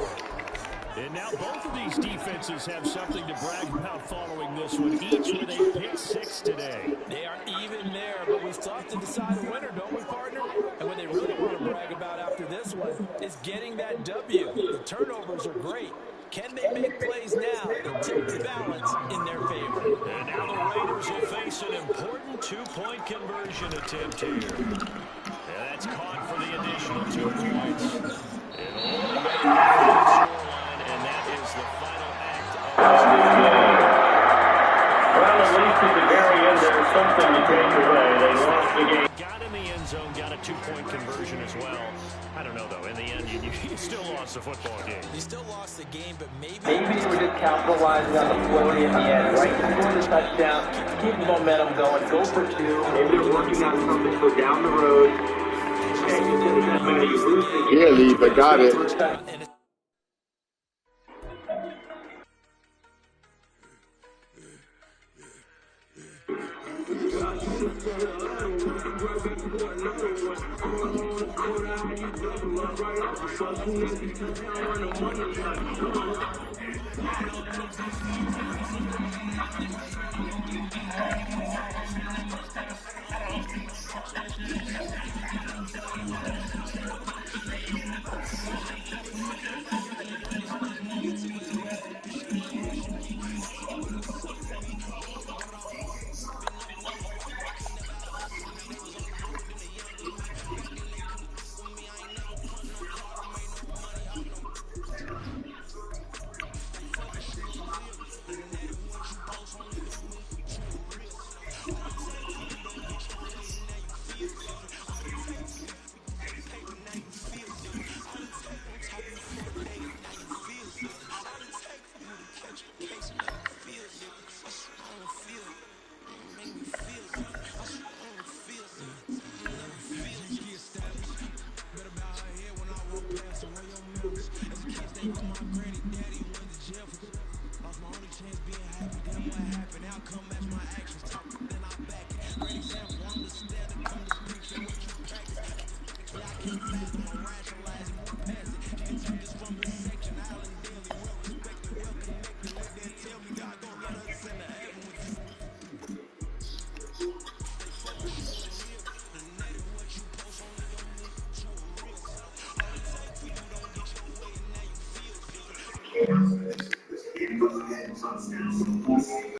And now both of these defenses have something to brag about following this one, each with a pick 6 today. They are even there, but we still have to decide a winner, don't we, partner? And what they really want to brag about after this one is getting that W. The turnovers are great. Can they make plays now and tip the balance in their favor? And now the Raiders will face an important 2-point conversion attempt here. And that's caught for the additional 2 points. And only made the scoreline, and that is the final act of this game. Well, at least at the very end, there was something to take away. They lost the game. Got in the end zone, got a 2-point conversion as well. I don't know, though. In the end, you still lost the football game. You still lost the game, but maybe they were just capitalizing on the play in the end, right? Score the touchdown, keep the momentum going, go for two. Maybe they're working on something for down the road. Yeah, Lee, but got it.